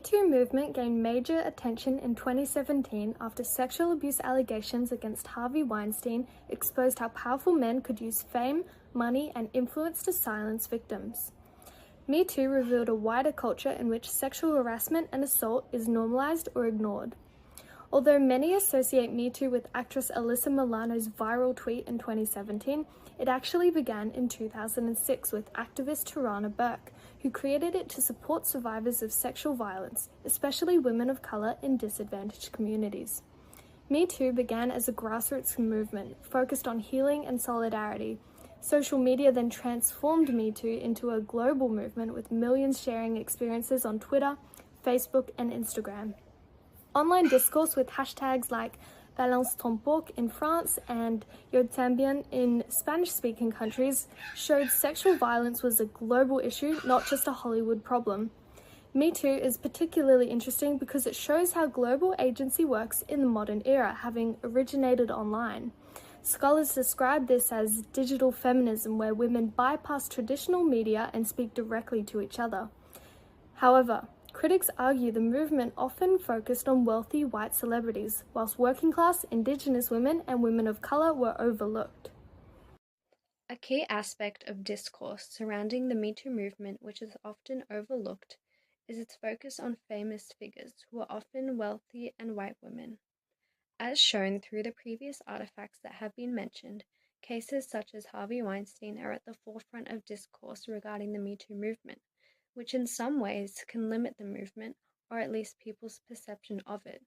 Too movement gained major attention in 2017 after sexual abuse allegations against Harvey Weinstein exposed how powerful men could use fame, money, and influence to silence victims. Me Too revealed a wider culture in which sexual harassment and assault is normalized or ignored. Although many associate Me Too with actress Alyssa Milano's viral tweet in 2017, it actually began in 2006 with activist Tarana Burke, who created it to support survivors of sexual violence, especially women of color in disadvantaged communities. Me Too began as a grassroots movement focused on healing and solidarity. Social media then transformed Me Too into a global movement with millions sharing experiences on Twitter, Facebook, and Instagram. Online discourse with hashtags like Balance ton porc in France and Yo tambien in Spanish-speaking countries showed sexual violence was a global issue, not just a Hollywood problem. Me Too is particularly interesting because it shows how global agency works in the modern era, having originated online. Scholars describe this as digital feminism, where women bypass traditional media and speak directly to each other. However, critics argue the movement often focused on wealthy white celebrities, whilst working-class, Indigenous women and women of color were overlooked. A key aspect of discourse surrounding the Me Too movement, which is often overlooked, is its focus on famous figures who are often wealthy and white women. As shown through the previous artifacts that have been mentioned, cases such as Harvey Weinstein are at the forefront of discourse regarding the Me Too movement, which in some ways can limit the movement, or at least people's perception of it,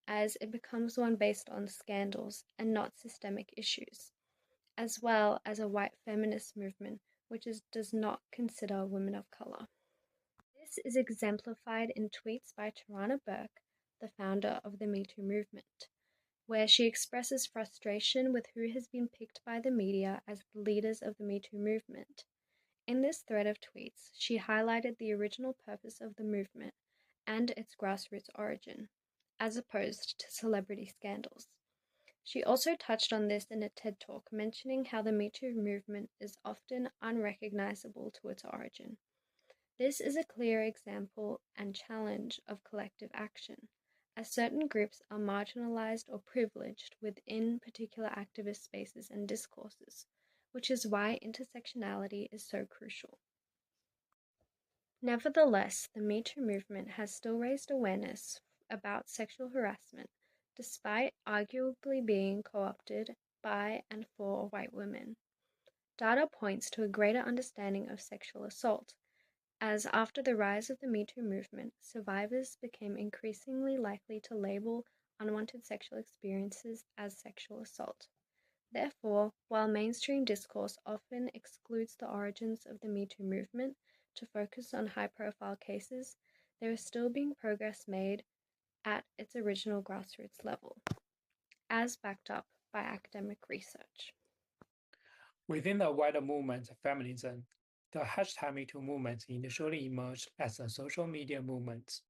as it becomes one based on scandals and not systemic issues, as well as a white feminist movement which does not consider women of color. This is exemplified in tweets by Tarana Burke, the founder of the Me Too movement, where she expresses frustration with who has been picked by the media as the leaders of the Me Too movement. In this thread of tweets, she highlighted the original purpose of the movement and its grassroots origin, as opposed to celebrity scandals. She also touched on this in a TED Talk, mentioning how the Me Too movement is often unrecognizable to its origin. This is a clear example and challenge of collective action, as certain groups are marginalized or privileged within particular activist spaces and discourses, which is why intersectionality is so crucial. Nevertheless, the Me Too movement has still raised awareness about sexual harassment, despite arguably being co-opted by and for white women. Data points to a greater understanding of sexual assault, as after the rise of the Me Too movement, survivors became increasingly likely to label unwanted sexual experiences as sexual assault. Therefore, while mainstream discourse often excludes the origins of the Me Too movement to focus on high-profile cases, there is still being progress made at its original grassroots level, as backed up by academic research. Within the wider movement of feminism, the #MeToo movement initially emerged as a social media movement.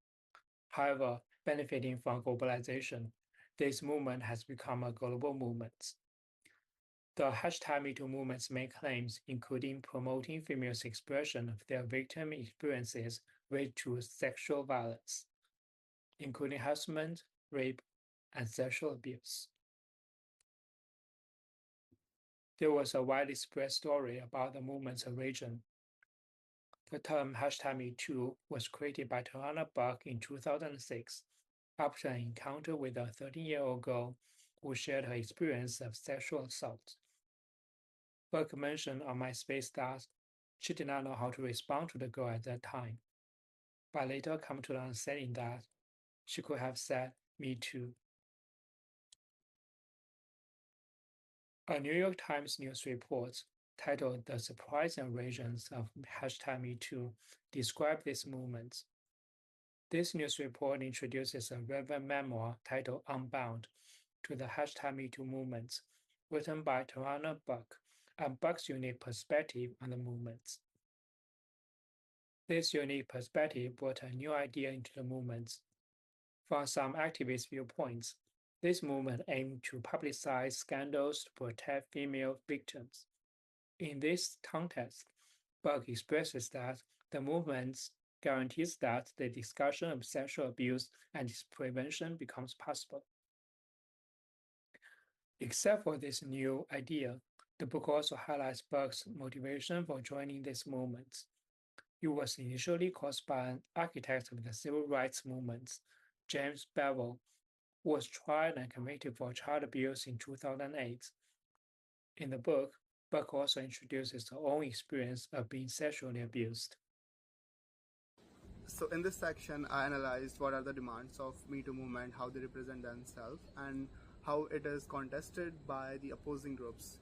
However, benefiting from globalization, this movement has become a global movement. The #MeToo movement's main claims, including promoting females' expression of their victim experiences related to sexual violence, including harassment, rape, and sexual abuse. There was a widely spread story about the movement's origin. The term #MeToo was created by Tarana Burke in 2006 after an encounter with a 13-year-old girl who shared her experience of sexual assault. Burke mentioned on MySpace that she did not know how to respond to the girl at that time, but later come to the understanding that she could have said, "Me too." A New York Times news report titled "The Surprising Origins of #MeToo" described this movement. This news report introduces a relevant memoir titled "Unbound" to the #MeToo movement, written by Tarana Burke, and Burke's unique perspective on the movement. This unique perspective brought a new idea into the movement. From some activist viewpoints, this movement aimed to publicize scandals to protect female victims. In this context, Burke expresses that the movement guarantees that the discussion of sexual abuse and its prevention becomes possible. Except for this new idea, the book also highlights Burke's motivation for joining this movement. It was initially caused by an architect of the civil rights movement, James Bevel, who was tried and convicted for child abuse in 2008. In the book, Burke also introduces his own experience of being sexually abused. So in this section, I analyzed what are the demands of Me Too movement, how they represent themselves, and how it is contested by the opposing groups.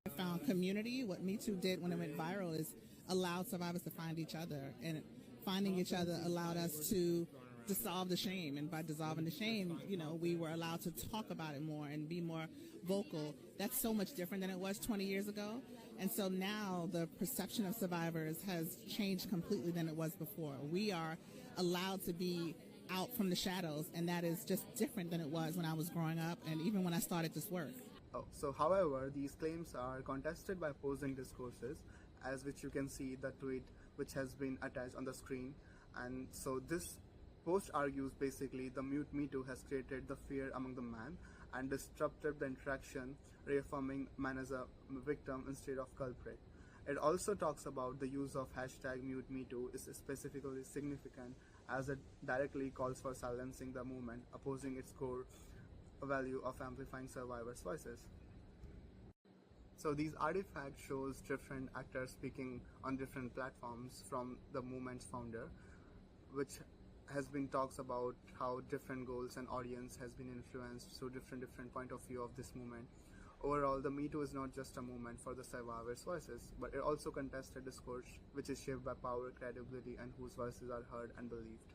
I found community. What Me Too did when it went viral is allowed survivors to find each other, and finding each other allowed us to dissolve the shame. And by dissolving the shame, we were allowed to talk about it more and be more vocal. That's so much different than it was 20 years ago. And so now the perception of survivors has changed completely than it was before. We are allowed to be out from the shadows, and that is just different than it was when I was growing up and even when I started this work. However, these claims are contested by opposing discourses, as which you can see the tweet which has been attached on the screen. And so this post argues basically the Me Too has created the fear among the man and disrupted the interaction, reaffirming man as a victim instead of culprit. It also talks about the use of hashtag #MuteMeToo is specifically significant as it directly calls for silencing the movement, opposing its core value of amplifying survivors' voices. So these artifacts shows different actors speaking on different platforms from the movement's founder, which has been talks about how different goals and audience has been influenced through different point of view of this movement. Overall, the Me Too is not just a movement for the survivors' voices, but it also contests a discourse which is shaped by power, credibility, and whose voices are heard and believed.